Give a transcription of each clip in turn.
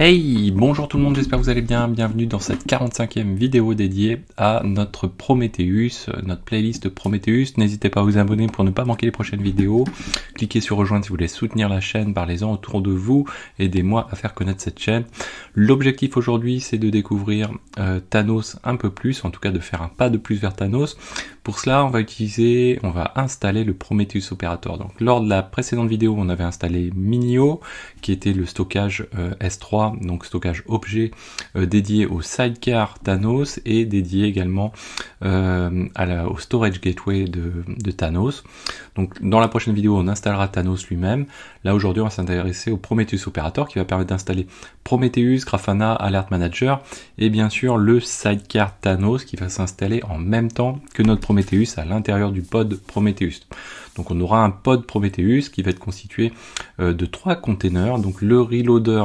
Hey, bonjour tout le monde, j'espère que vous allez bien, bienvenue dans cette 45e vidéo dédiée à notre Prometheus, notre playlist Prometheus. N'hésitez pas à vous abonner pour ne pas manquer les prochaines vidéos, cliquez sur rejoindre si vous voulez soutenir la chaîne, parlez-en autour de vous, aidez-moi à faire connaître cette chaîne. L'objectif aujourd'hui c'est de découvrir Thanos un peu plus, en tout cas de faire un pas de plus vers Thanos. Pour cela on va installer le Prometheus Operator. Donc lors de la précédente vidéo on avait installé Minio, qui était le stockage S3, donc stockage objet dédié au sidecar Thanos et dédié également au storage gateway de Thanos. Donc dans la prochaine vidéo on installera Thanos lui-même. Là aujourd'hui on va s'intéresser au Prometheus Operator qui va permettre d'installer Prometheus, Grafana, Alert Manager et bien sûr le sidecar Thanos qui va s'installer en même temps que notre Prometheus à l'intérieur du pod Prometheus. Donc on aura un pod Prometheus qui va être constitué de 3 containers, donc le reloader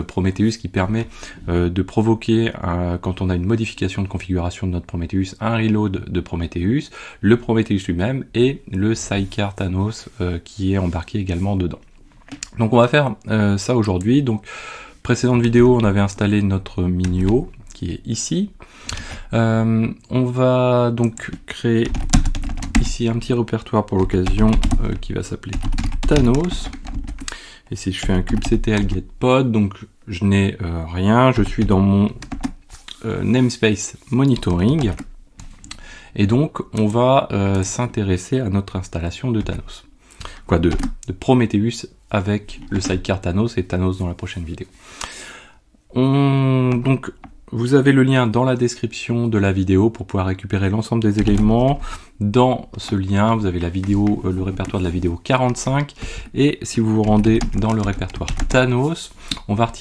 Prometheus qui permet de provoquer, quand on a une modification de configuration de notre Prometheus, un reload de Prometheus, le Prometheus lui-même et le sidecar Thanos qui est embarqué également dedans. Donc on va faire ça aujourd'hui. Donc précédente vidéo on avait installé notre Minio qui est ici. On va donc créer ici un petit répertoire pour l'occasion qui va s'appeler Thanos. Et si je fais un kubectl get pod, donc je n'ai rien, je suis dans mon namespace monitoring. Et donc on va s'intéresser à notre installation de Thanos. De Prometheus avec le sidecar Thanos et Thanos dans la prochaine vidéo. Donc vous avez le lien dans la description de la vidéo pour pouvoir récupérer l'ensemble des éléments. Dans ce lien, vous avez la vidéo, le répertoire de la vidéo 45. Et si vous vous rendez dans le répertoire Thanos, on va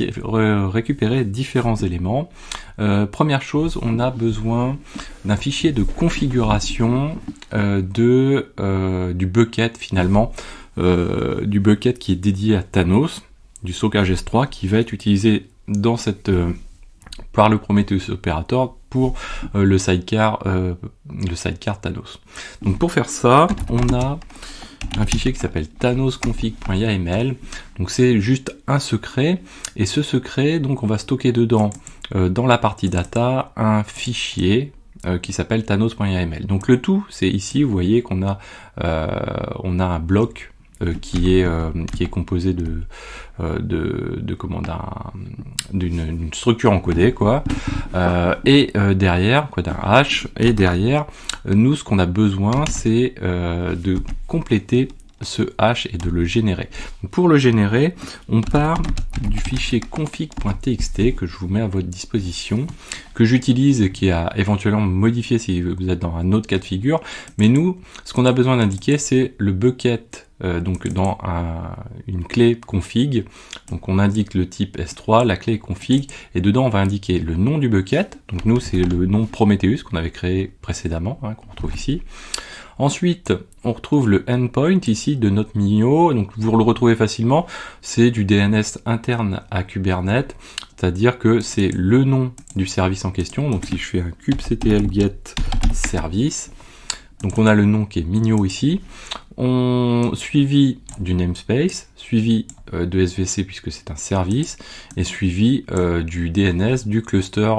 récupérer différents éléments. Première chose, on a besoin d'un fichier de configuration du bucket finalement, du bucket qui est dédié à Thanos, du stockage S3 qui va être utilisé dans par le Prometheus Operator pour le sidecar Thanos. Donc pour faire ça, on a un fichier qui s'appelle thanosconfig.yaml. Donc c'est juste un secret, et ce secret, donc on va stocker dedans, dans la partie data, un fichier qui s'appelle thanos.yaml. Donc le tout, c'est ici, vous voyez qu'on a un bloc qui est composé d'une structure encodée et derrière d'un hash, et derrière nous ce qu'on a besoin c'est de compléter ce hash et de le générer. Donc pour le générer, on part du fichier config.txt que je vous mets à votre disposition, que j'utilise et qui a éventuellement modifié si vous êtes dans un autre cas de figure. Mais nous, ce qu'on a besoin d'indiquer, c'est le bucket, donc dans une clé config. Donc on indique le type S3, la clé config, et dedans on va indiquer le nom du bucket. Donc nous, c'est le nom Prometheus qu'on avait créé précédemment, qu'on retrouve ici. Ensuite, on retrouve le endpoint ici de notre Minio, donc vous le retrouvez facilement, c'est du DNS interne à Kubernetes, c'est-à-dire que c'est le nom du service en question. Donc si je fais un kubectl get service, donc on a le nom qui est Minio ici, suivi du namespace, suivi de SVC puisque c'est un service, et suivi du DNS du cluster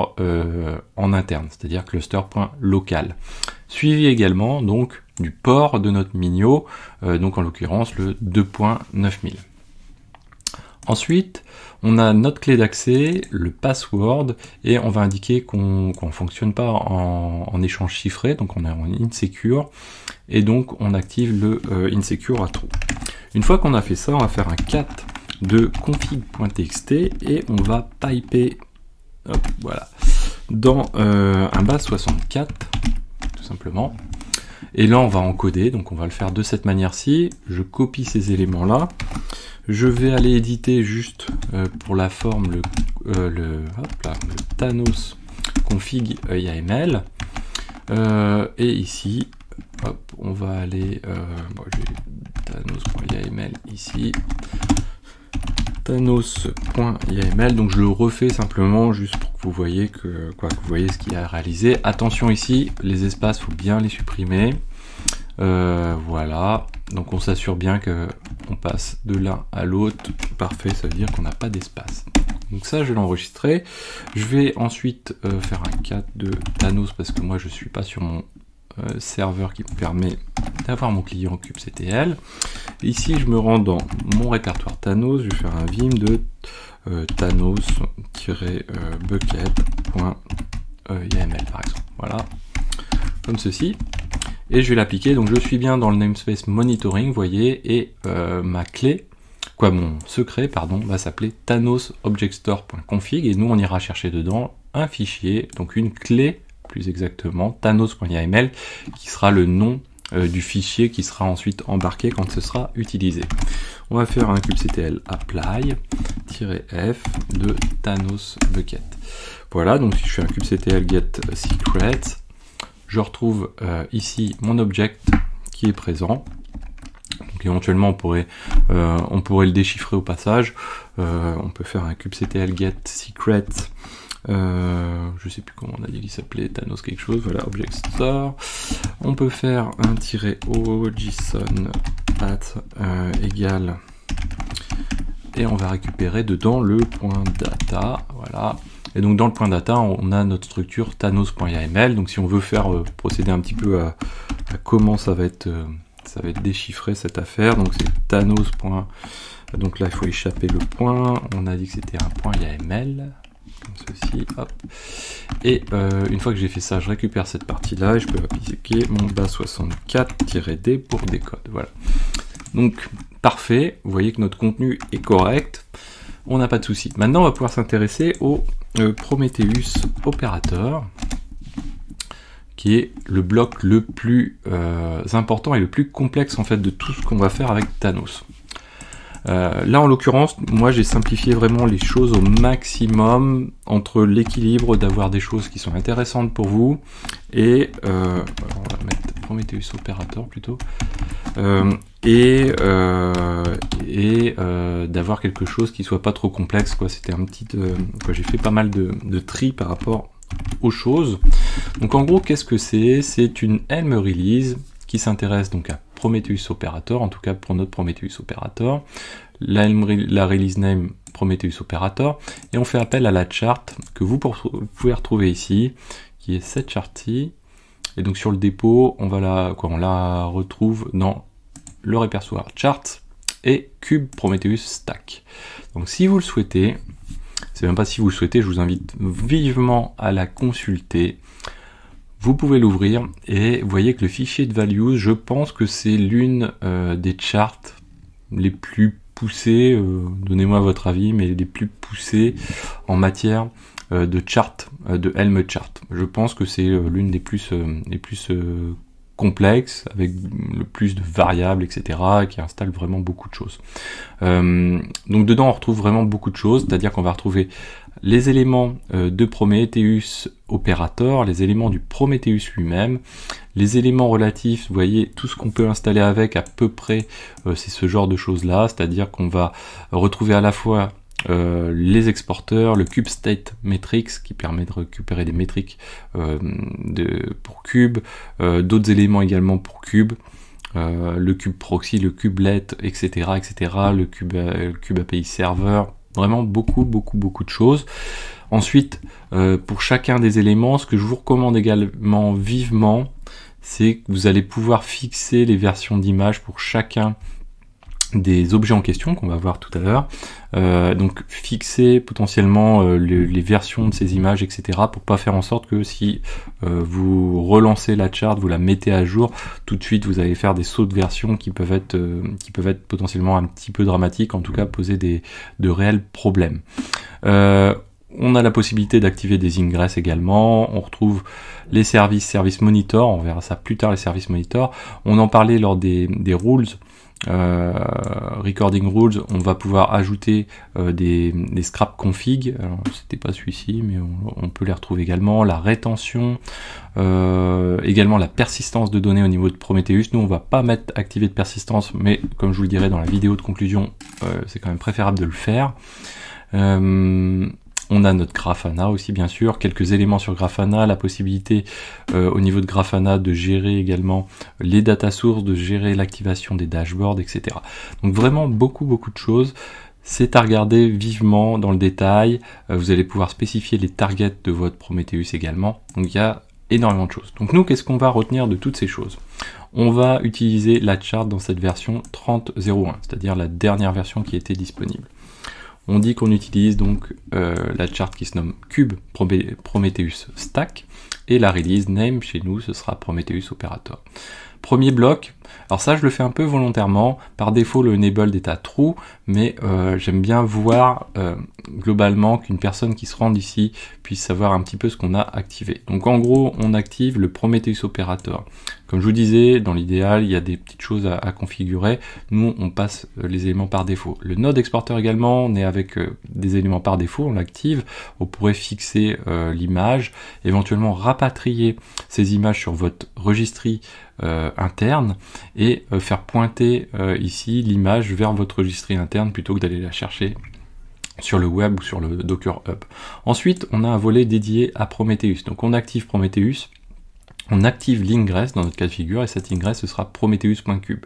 en interne, c'est-à-dire cluster.local. Suivi également donc du port de notre Minio, donc en l'occurrence le 2.9000. Ensuite, on a notre clé d'accès, le password, et on va indiquer qu'on ne fonctionne pas en échange chiffré, donc on est en insecure, et donc on active le insecure à true. Une fois qu'on a fait ça, on va faire un cat de config.txt et on va piper dans un base 64 tout simplement. Et là on va encoder, donc on va le faire de cette manière-ci. Je copie ces éléments-là. Je vais aller éditer juste pour la forme le Thanos config YAML. Et ici, on va aller Thanos.yaml ici. Thanos.yaml, donc je le refais simplement juste pour que vous voyez ce qu'il y a à réaliser. Attention ici, les espaces, faut bien les supprimer. Voilà, donc on s'assure bien que on passe de l'un à l'autre. Parfait, ça veut dire qu'on n'a pas d'espace. Donc ça, je vais l'enregistrer. Je vais ensuite faire un cat de Thanos parce que moi, je suis pas sur mon serveur qui me permet d'avoir mon client kubectl. Ici, je me rends dans mon répertoire Thanos. Je vais faire un vim de Thanos-bucket.yml par exemple. Voilà, comme ceci. Et je vais l'appliquer. Donc je suis bien dans le namespace monitoring, vous voyez, et ma clé, mon secret, pardon, va s'appeler thanos-objectstore.config, et nous on ira chercher dedans un fichier, donc une clé plus exactement, thanos.yml, qui sera le nom du fichier qui sera ensuite embarqué quand ce sera utilisé. On va faire un kubectl apply-f de Thanos bucket. Voilà, donc si je fais un kubectl get secret, je retrouve ici mon object qui est présent. Donc éventuellement on pourrait le déchiffrer au passage. On peut faire un kubectl get secret. Je sais plus comment on a dit qu'il s'appelait, Thanos quelque chose, voilà, object store. On peut faire un -o json at égal, et on va récupérer dedans le point data, voilà. Et donc dans le point data, on a notre structure thanos.yml. Donc si on veut faire procéder un petit peu à comment ça va être déchiffré cette affaire, donc c'est thanos. Donc là il faut échapper le point, on a dit que c'était un point YAML, comme ceci, hop. Et une fois que j'ai fait ça, je récupère cette partie là et je peux appliquer mon base64-d pour décode. Voilà. Donc parfait, vous voyez que notre contenu est correct, on n'a pas de souci. Maintenant on va pouvoir s'intéresser au Prometheus opérateur, qui est le bloc le plus important et le plus complexe en fait de tout ce qu'on va faire avec Thanos. Là en l'occurrence, moi j'ai simplifié vraiment les choses au maximum entre l'équilibre d'avoir des choses qui sont intéressantes pour vous et on va mettre Prometheus opérateur plutôt et d'avoir quelque chose qui soit pas trop complexe, quoi. C'était un petit j'ai fait pas mal de tri par rapport aux choses. Donc en gros, qu'est-ce que c'est? C'est une Helm release qui s'intéresse donc à Prometheus Operator, en tout cas pour notre Prometheus Operator, la release name Prometheus Operator, et on fait appel à la chart que vous pouvez retrouver ici, qui est cette chart-ci, et donc sur le dépôt, on la retrouve dans le répertoire chart et cube Prometheus stack. Donc si vous le souhaitez, c'est même pas si vous le souhaitez, je vous invite vivement à la consulter. Vous pouvez l'ouvrir et vous voyez que le fichier de values, je pense que c'est l'une des charts les plus poussées, donnez-moi votre avis, mais les plus poussées en matière de chart, de Helm chart. Je pense que c'est l'une des plus complexes, avec le plus de variables, etc., qui installe vraiment beaucoup de choses. Donc dedans on retrouve vraiment beaucoup de choses, c'est-à-dire qu'on va retrouver les éléments de Prometheus Operator, les éléments du Prometheus lui-même, les éléments relatifs, vous voyez, tout ce qu'on peut installer avec à peu près, c'est ce genre de choses-là, c'est-à-dire qu'on va retrouver à la fois les exporteurs, le cube state metrics qui permet de récupérer des métriques pour cube, d'autres éléments également pour cube, le cube proxy, le kubelet, etc., le cube API server, vraiment beaucoup de choses. Ensuite, pour chacun des éléments, ce que je vous recommande également vivement, c'est que vous allez pouvoir fixer les versions d'image pour chacun des objets en question qu'on va voir tout à l'heure, donc fixer potentiellement les versions de ces images, etc., pour pas faire en sorte que si vous relancez la chart, vous la mettez à jour, tout de suite vous allez faire des sauts de version qui peuvent être potentiellement un petit peu dramatiques, en tout cas poser de réels problèmes. On a la possibilité d'activer des ingress également, on retrouve les service monitor, on verra ça plus tard, les services monitor, on en parlait lors des rules, recording rules, on va pouvoir ajouter des scrap config, alors c'était pas celui-ci mais on peut les retrouver également, la rétention, également la persistance de données au niveau de Prometheus. Nous on va pas mettre activer de persistance, mais comme je vous le dirai dans la vidéo de conclusion, c'est quand même préférable de le faire. On a notre Grafana aussi bien sûr, quelques éléments sur Grafana, la possibilité au niveau de Grafana de gérer également les data sources, de gérer l'activation des dashboards, etc. Donc vraiment beaucoup de choses. C'est à regarder vivement dans le détail. Vous allez pouvoir spécifier les targets de votre Prometheus également. Donc il y a énormément de choses. Donc nous, qu'est-ce qu'on va retenir de toutes ces choses? On va utiliser la chart dans cette version 30.01, c'est-à-dire la dernière version qui était disponible. On dit qu'on utilise donc la chart qui se nomme Cube Prometheus Stack, et la release name chez nous, ce sera Prometheus Operator. Premier bloc, alors ça je le fais un peu volontairement, par défaut le enable est à true, mais j'aime bien voir globalement qu'une personne qui se rende ici puisse savoir un petit peu ce qu'on a activé. Donc en gros on active le Prometheus Operator. Comme je vous disais, dans l'idéal il y a des petites choses à configurer, nous on passe les éléments par défaut. Le node exporter également, on est avec des éléments par défaut, on l'active, on pourrait fixer l'image, éventuellement rapatrier ces images sur votre registry interne et faire pointer ici l'image vers votre registry interne plutôt que d'aller la chercher sur le web ou sur le Docker Hub. Ensuite, on a un volet dédié à Prometheus. Donc on active Prometheus, on active l'ingress dans notre cas de figure et cet ingress ce sera prometheus.cube.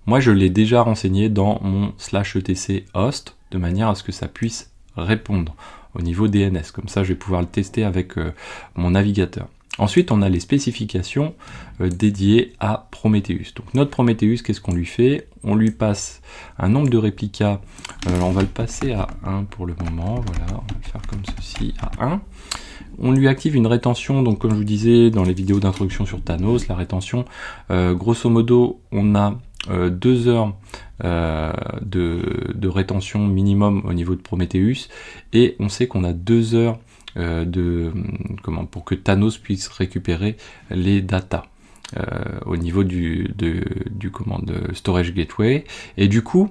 Moi je l'ai déjà renseigné dans mon /etc host de manière à ce que ça puisse répondre au niveau DNS. Comme ça je vais pouvoir le tester avec mon navigateur. Ensuite, on a les spécifications dédiées à Prometheus. Donc notre Prometheus, qu'est-ce qu'on lui fait? On lui passe un nombre de réplicas, on va le passer à 1 pour le moment, voilà, on va le faire comme ceci, à 1. On lui active une rétention, donc comme je vous disais dans les vidéos d'introduction sur Thanos, la rétention, grosso modo, on a 2 heures de rétention minimum au niveau de Prometheus, et on sait qu'on a 2 heures pour que Thanos puisse récupérer les datas au niveau du storage gateway, et du coup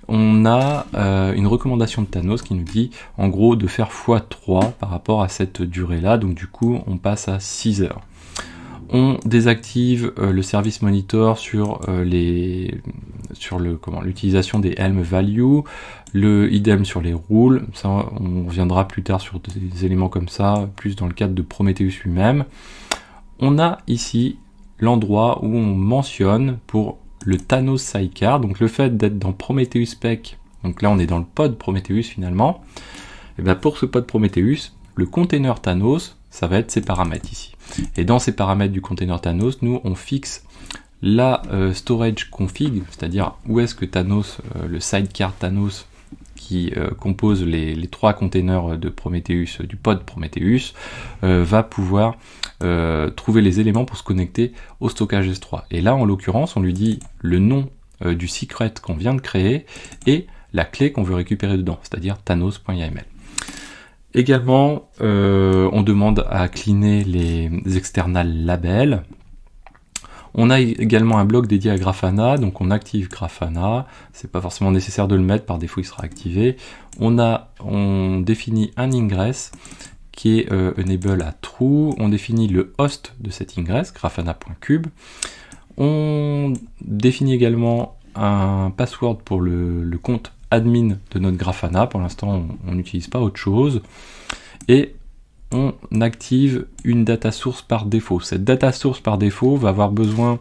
on a une recommandation de Thanos qui nous dit en gros de faire x3 par rapport à cette durée là, donc du coup on passe à 6 heures. On désactive le service monitor sur l'utilisation des Helm value, le idem sur les rules, ça on reviendra plus tard sur des éléments comme ça, plus dans le cadre de Prometheus lui-même. On a ici l'endroit où on mentionne pour le Thanos Sidecar, donc le fait d'être dans Prometheus Spec, donc là on est dans le pod Prometheus finalement, et bien pour ce pod Prometheus, le container Thanos, ça va être ses paramètres ici. Et dans ces paramètres du container Thanos, nous on fixe la storage config, c'est-à-dire où est-ce que Thanos, le sidecar Thanos qui compose les 3 containers de Prometheus, du pod Prometheus, va pouvoir trouver les éléments pour se connecter au stockage S3. Et là en l'occurrence on lui dit le nom du secret qu'on vient de créer et la clé qu'on veut récupérer dedans, c'est-à-dire thanos.yml. Également, on demande à cleaner les external labels. On a également un bloc dédié à Grafana, donc on active Grafana. C'est pas forcément nécessaire de le mettre, par défaut il sera activé. On définit un ingress qui est enable à true. On définit le host de cet ingress, grafana.cube. On définit également un password pour le compte admin de notre Grafana. Pour l'instant on n'utilise pas autre chose, et on active une data source par défaut. Cette data source par défaut va avoir besoin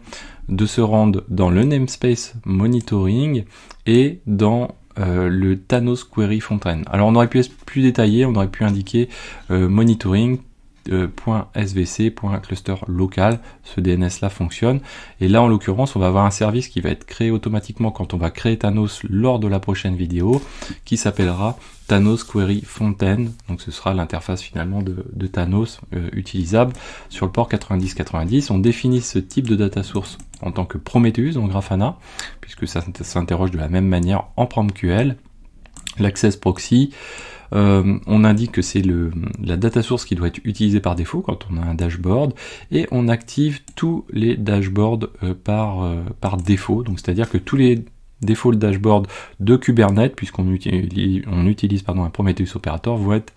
de se rendre dans le namespace monitoring et dans le Thanos Query Fontaine. Alors on aurait pu être plus détaillé, on aurait pu indiquer monitoring .svc.cluster local, ce DNS là fonctionne, et là en l'occurrence on va avoir un service qui va être créé automatiquement quand on va créer Thanos lors de la prochaine vidéo, qui s'appellera Thanos Query Fontaine, donc ce sera l'interface finalement de Thanos utilisable sur le port 9090. On définit ce type de data source en tant que Prometheus dans Grafana, puisque ça s'interroge de la même manière en PromQL. L'access proxy, on indique que c'est la data source qui doit être utilisée par défaut quand on a un dashboard, et on active tous les dashboards par défaut, donc c'est-à-dire que tous les default dashboards de Kubernetes, puisqu'on utilise un Prometheus Operator, vont être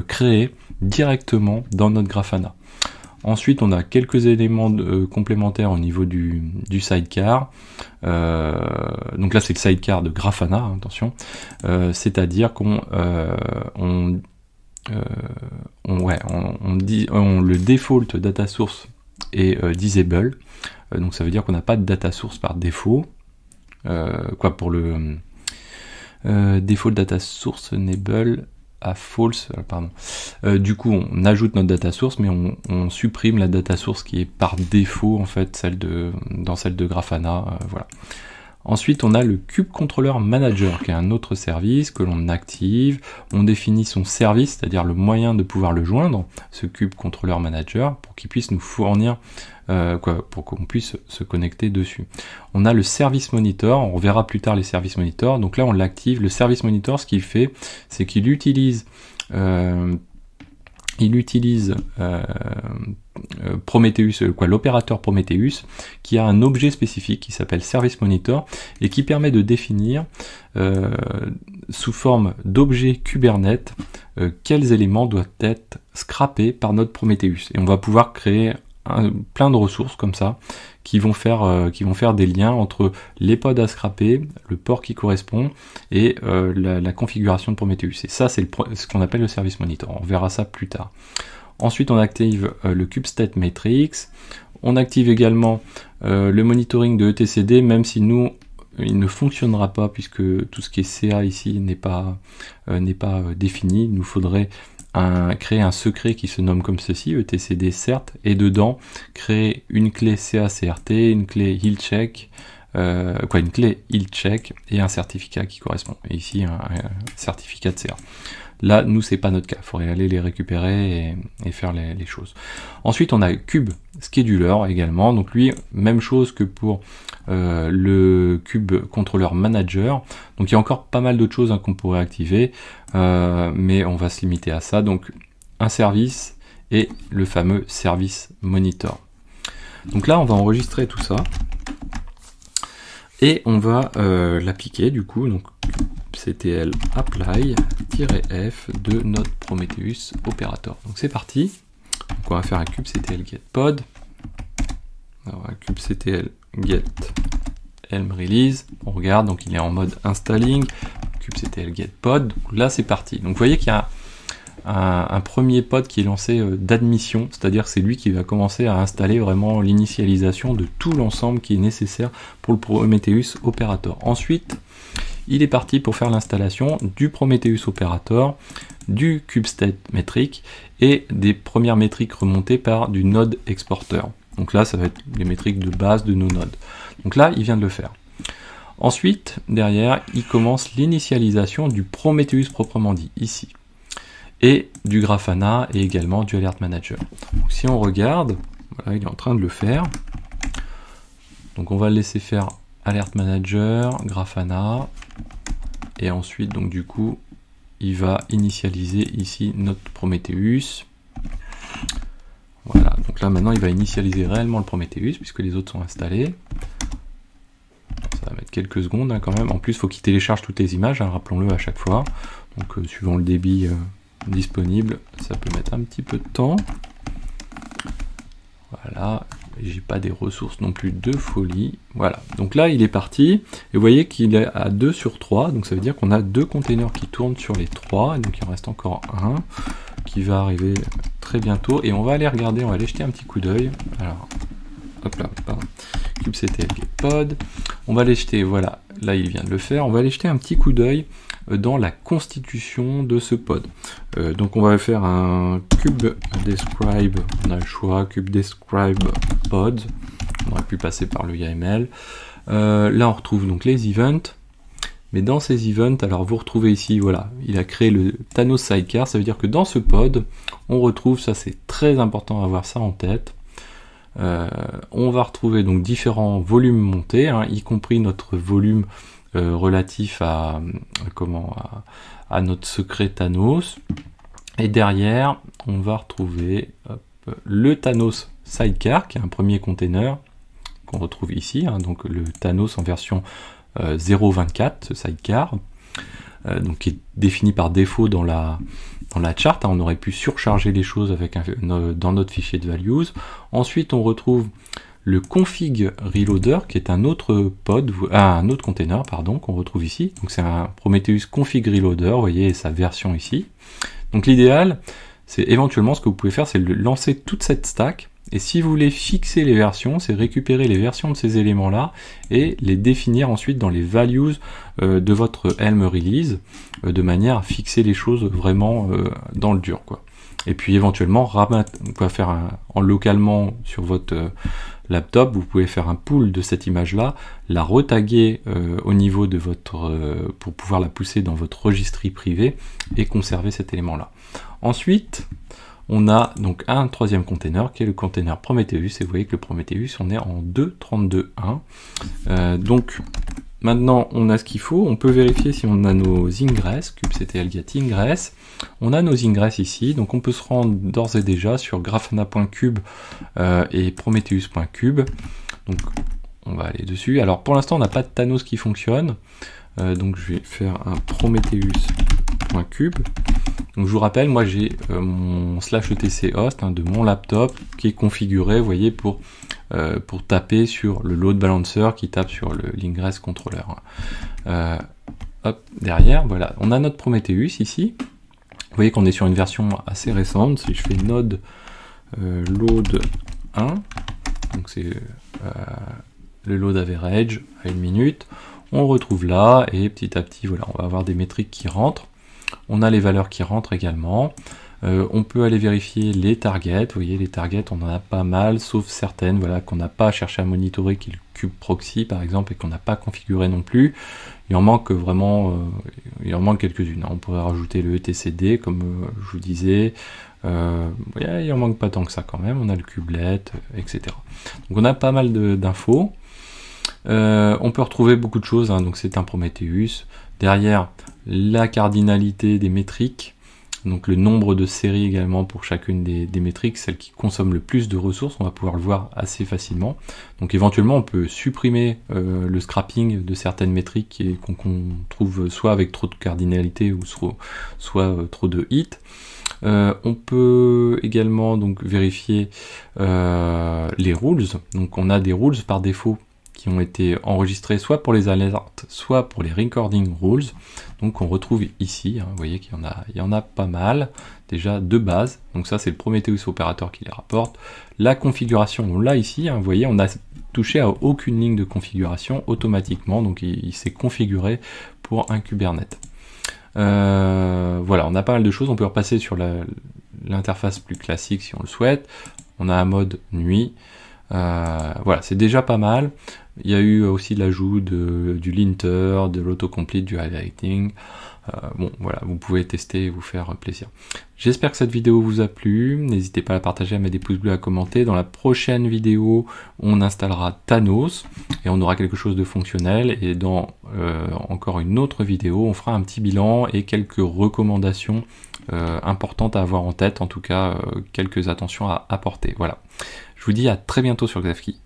créés directement dans notre Grafana. Ensuite, on a quelques éléments complémentaires au niveau du sidecar. Donc là, c'est le sidecar de Grafana, hein, attention. C'est-à-dire qu'on le default data source est disable. Donc ça veut dire qu'on n'a pas de data source par défaut. Pour le Default data source enable à false, pardon. Du coup, on ajoute notre data source, mais on supprime la data source qui est par défaut en fait dans celle de Grafana. Voilà. Ensuite, on a le Kube Controller Manager, qui est un autre service que l'on active. On définit son service, c'est-à-dire le moyen de pouvoir le joindre, ce Kube Controller Manager, pour qu'il puisse nous fournir, pour qu'on puisse se connecter dessus. On a le Service Monitor, on reverra plus tard les Service Monitor. Donc là, on l'active. Le Service Monitor, ce qu'il fait, c'est qu'il utilise Prometheus, l'opérateur Prometheus, qui a un objet spécifique qui s'appelle Service Monitor et qui permet de définir sous forme d'objet Kubernetes quels éléments doivent être scrappés par notre Prometheus. Et on va pouvoir créer plein de ressources comme ça qui vont faire des liens entre les pods à scraper, le port qui correspond et la configuration de Prometheus. Et ça, c'est ce qu'on appelle le Service Monitor. On verra ça plus tard. Ensuite, on active le Kubestate Matrix. On active également le monitoring de etcd, même si nous, il ne fonctionnera pas puisque tout ce qui est CA ici n'est pas défini. Il nous faudrait créer un secret qui se nomme comme ceci, etcd cert, et dedans créer une clé CA-CRT, une clé health-check, une clé health-check et un certificat qui correspond. Et ici, un certificat de CA. Là, nous, c'est pas notre cas. Il faudrait aller les récupérer et faire les choses. Ensuite, on a Kube Scheduler également. Donc lui, même chose que pour le Kube Controller Manager. Donc il y a encore pas mal d'autres choses qu'on pourrait activer, mais on va se limiter à ça. Donc un service et le fameux Service Monitor. Donc là, on va enregistrer tout ça et on va l'appliquer du coup. Donc ctl apply-f de notre Prometheus operator. Donc c'est parti. Donc on va faire un kubectl get pod. Alors un kubectl get elm release. On regarde, donc il est en mode installing. Kubectl get pod. Donc là c'est parti. Donc vous voyez qu'il y a un premier pod qui est lancé d'admission, c'est-à-dire que c'est lui qui va commencer à installer vraiment l'initialisation de tout l'ensemble qui est nécessaire pour le Prometheus operator. Ensuite, il est parti pour faire l'installation du Prometheus Operator, du Kubestate Metric et des premières métriques remontées par du Node Exporter. Donc là, ça va être les métriques de base de nos nodes. Donc là, il vient de le faire. Ensuite, derrière, il commence l'initialisation du Prometheus proprement dit, ici. Et du Grafana et également du Alert Manager. Donc si on regarde, voilà, il est en train de le faire. Donc on va le laisser faire Alert Manager, Grafana, et ensuite donc du coup il va initialiser ici notre Prometheus. Voilà, donc là maintenant il va initialiser réellement le Prometheus puisque les autres sont installés. Ça va mettre quelques secondes quand même. En plus il faut qu'il télécharge toutes les images, rappelons-le à chaque fois. Donc suivant le débit disponible, ça peut mettre un petit peu de temps. Voilà. J'ai pas des ressources non plus de folie. Voilà, donc là il est parti, et vous voyez qu'il est à 2 sur 3, donc ça veut dire qu'on a 2 containers qui tournent sur les 3, et donc il en reste encore un qui va arriver très bientôt, et on va aller regarder, on va aller jeter un petit coup d'œil. Alors, hop là, pardon. Kubectl pod, on va aller jeter, voilà, là il vient de le faire, on va aller jeter un petit coup d'œil dans la constitution de ce pod. Donc on va faire un kubedescribe, on a le choix, kubedescribe pod, on aurait pu passer par le YAML. Là on retrouve donc les events, mais dans ces events, alors vous retrouvez ici, voilà, il a créé le Thanos Sidecar, ça veut dire que dans ce pod, on retrouve, ça c'est très important à avoir ça en tête, on va retrouver donc différents volumes montés, y compris notre volume relatif à notre secret Thanos, et derrière on va retrouver le Thanos Sidecar qui est un premier container qu'on retrouve ici, donc le Thanos en version 0.24, ce Sidecar, donc qui est défini par défaut dans la charte, on aurait pu surcharger les choses avec dans notre fichier de values. Ensuite on retrouve le config reloader qui est un autre pod, un autre container pardon, qu'on retrouve ici. Donc c'est un Prometheus config reloader, vous voyez sa version ici. Donc l'idéal, c'est éventuellement ce que vous pouvez faire, c'est lancer toute cette stack Et si vous voulez fixer les versions, c'est récupérer les versions de ces éléments-là et les définir ensuite dans les values de votre Helm release, de manière à fixer les choses vraiment dans le dur, quoi. Et puis éventuellement, vous pouvez faire en localement sur votre laptop, vous pouvez faire un pool de cette image-là, la retaguer au niveau de votre, pour pouvoir la pousser dans votre registry privé et conserver cet élément-là. Ensuite, on a donc un troisième container qui est le container Prometheus, et vous voyez que le Prometheus, on est en 2.32.1. Donc maintenant on a ce qu'il faut, on peut vérifier si on a nos ingress, kubectl get ingress, on a nos ingress ici, donc on peut se rendre d'ores et déjà sur grafana.cube et prometheus.cube, donc on va aller dessus. Alors pour l'instant on n'a pas de Thanos qui fonctionne, donc je vais faire un prometheus.cube. Donc je vous rappelle, moi j'ai mon /etc host de mon laptop qui est configuré, vous voyez, pour taper sur le load balancer qui tape sur l'ingress controller. Hop, derrière, voilà, on a notre Prometheus ici. Vous voyez qu'on est sur une version assez récente. Si je fais node load 1, donc c'est le load average à 1 minute, on retrouve là, et petit à petit, voilà, on va avoir des métriques qui rentrent. On a les valeurs qui rentrent également. On peut aller vérifier les targets. Vous voyez, les targets, on en a pas mal, sauf certaines, voilà, qu'on n'a pas cherché à monitorer, qui est le kube proxy par exemple, et qu'on n'a pas configuré non plus. Il en manque vraiment, il en manque quelques-unes. On pourrait rajouter le etcd, comme je vous disais. Il en manque pas tant que ça quand même. On a le kubelet, etc. Donc on a pas mal d'infos. On peut retrouver beaucoup de choses, hein, donc c'est un Prometheus. Derrière, la cardinalité des métriques, donc le nombre de séries également pour chacune des métriques, celle qui consomme le plus de ressources, on va pouvoir le voir assez facilement. Donc éventuellement on peut supprimer le scrapping de certaines métriques qu'on trouve soit avec trop de cardinalité ou soit trop de hits. On peut également donc vérifier les rules, donc on a des rules par défaut qui ont été enregistrés soit pour les alertes, soit pour les recording rules. Donc on retrouve ici, hein, vous voyez qu'il y en a pas mal, déjà de base. Donc ça c'est le Prometheus opérateur qui les rapporte. La configuration, on l'a ici, hein, vous voyez, on n'a touché à aucune ligne de configuration automatiquement, donc il s'est configuré pour un Kubernetes. Voilà, on a pas mal de choses, on peut repasser sur l'interface plus classique si on le souhaite. On a un mode nuit. Voilà, c'est déjà pas mal. Il y a eu aussi l'ajout du linter, de l'autocomplete, du highlighting. Bon, voilà, vous pouvez tester et vous faire plaisir. J'espère que cette vidéo vous a plu. N'hésitez pas à la partager, à mettre des pouces bleus, à commenter. Dans la prochaine vidéo, on installera Thanos et on aura quelque chose de fonctionnel. Et dans encore une autre vidéo, on fera un petit bilan et quelques recommandations importantes à avoir en tête. En tout cas, quelques attentions à apporter. Voilà. Je vous dis à très bientôt sur Xavki.